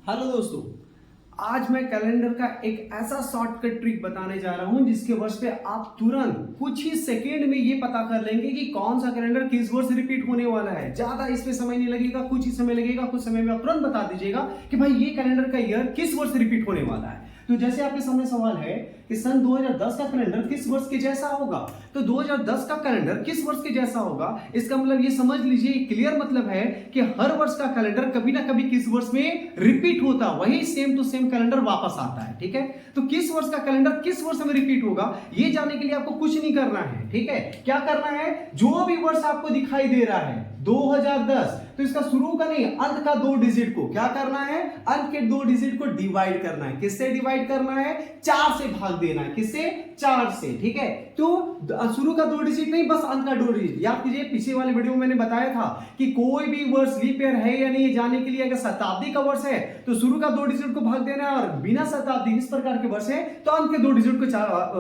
Hello दोस्तों, आज मैं कैलेंडर का एक ऐसा शॉर्टकट ट्रिक बताने जा रहा हूं जिसके वर्ष पे आप तुरंत कुछ ही सेकेंड में ये पता कर लेंगे कि कौन सा कैलेंडर किस वर्ष रिपीट होने वाला है। ज्यादा इसमें समय नहीं लगेगा, कुछ ही समय लगेगा। कुछ समय में आप तुरंत बता दीजिएगा कि भाई ये कैलेंडर का ईयर किस वर्ष रिपीट होने वाला है। तो जैसे आपके सामने सवाल है कि सन 2010 का कैलेंडर किस वर्ष के जैसा होगा, तो 2010 का कैलेंडर किस वर्ष के जैसा होगा, इसका मतलब ये समझ लीजिए, क्लियर मतलब है कि हर वर्ष का कैलेंडर कभी ना कभी किस वर्ष में रिपीट होता, वही सेम टू सेम कैलेंडर वापस आता है। ठीक है, तो किस वर्ष का कैलेंडर किस वर्ष में रिपीट होगा ये जानने के लिए आपको कुछ नहीं करना है। ठीक है, क्या करना है, जो भी वर्ष आपको दिखाई दे रहा है 2010, तो इसका शुरू का नहीं, अंत का 2 डिजिट को क्या करना है, अंत के 2 डिजिट को डिवाइड करना है। किससे डिवाइड करना है, 4 से भाग देना है। किससे, 4 से। ठीक है, तो शुरू का 2 डिजिट नहीं, बस अंत का 2 डिजिट। याद कीजिए, पिछले वाले वीडियो में मैंने बताया था कि कोई भी वर्ष लीप ईयर है या नहीं जानने के लिए, अगर शताब्दी का वर्ष है तो शुरू का 2 डिजिट को भाग देना है, और बिना शताब्दी इस प्रकार के वर्ष है तो अंत के 2 डिजिट को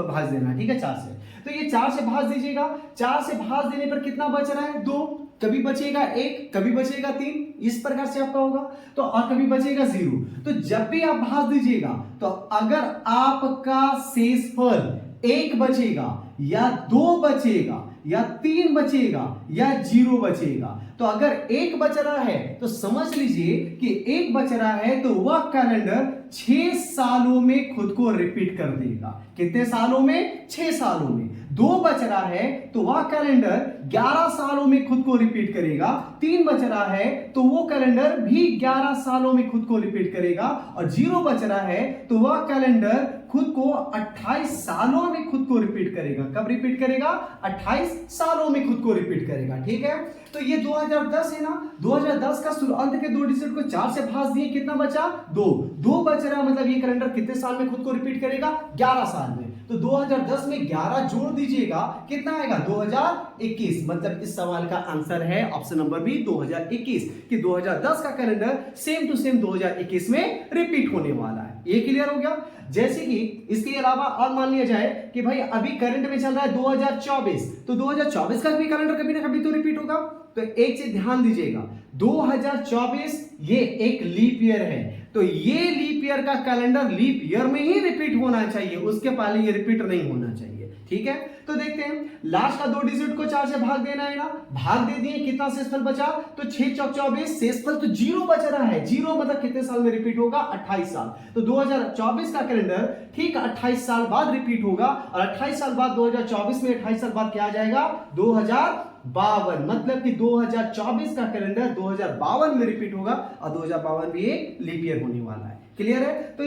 भाग देना है। ठीक है, 4 से। तो ये 4 से भाग दीजिएगा। 4 से भाग देने पर कितना बच रहा है, 2। कभी बचेगा 1, कभी बचेगा 3, इस प्रकार से आपका होगा। तो और कभी बचेगा 0। तो जब भी आप भाग दीजिएगा, तो अगर आपका शेषफल 1 बचेगा या 2 बचेगा या 3 बचेगा या 0 बचेगा, तो अगर 1 बच रहा है तो समझ लीजिए कि 1 बच रहा है तो वह कैलेंडर 6 सालों में खुद को रिपीट कर देगा। कितने सालों में, 6 सालों में। 2 बच रहा है तो वह कैलेंडर 11 सालों में खुद को रिपीट करेगा। 3 बच रहा है तो वो कैलेंडर भी 11 सालों में खुद को रिपीट करेगा। और 0 बच रहा है तो वह कैलेंडर खुद को 28 सालों में खुद को रिपीट करेगा। कब रिपीट करेगा, 28 सालों में खुद को रिपीट करेगा। ठीक है, तो ये 2010 है ना, 2010 का अंत के 2 डिजिट को 4 से भाग दिए, कितना बचा, 2 बच रहा, मतलब ये कैलेंडर कितने साल में खुद को रिपीट करेगा, 11 साल में। तो 2010 में 11 जोड़ दीजिएगा, कितना आएगा, 2021। मतलब इस सवाल का आंसर है ऑप्शन नंबर बी, 2021, कि 2010 का कैलेंडर सेम टू सेम 2021 में रिपीट होने वाला है। ये क्लियर हो गया। जैसे कि इसके अलावा और मान लिया जाए कि भाई अभी करंट में चल रहा है 2024, तो 2024 का भी कैलेंडर कभी ना कभी तो रिपीट होगा। तो एक चीज ध्यान दीजिएगा, 2024 ये एक लीप ईयर है, तो ये लीप ईयर का कैलेंडर लीप ईयर में ही रिपीट होना चाहिए, उसके पहले ये रिपीट नहीं होना चाहिए। ठीक है, तो देखते हैं, लास्ट का 2 डिजिट को 4 से भाग देना है ना, भाग दे दिए, कितना शेषफल बचा, तो 6 चौक 24, शेषफल तो 0 बच रहा है। 0 मतलब कितने साल में रिपीट होगा, 28 साल। तो 2024 का कैलेंडर ठीक 28 साल बाद रिपीट होगा, और 28 साल बाद 2024 में 28 साल बाद क्या आ जाएगा, 2052। मतलब कि 2024 का कैलेंडर 2052 में रिपीट होगा, और 2052 भी एक लीप ईयर होने वाला है। क्लियर है। तो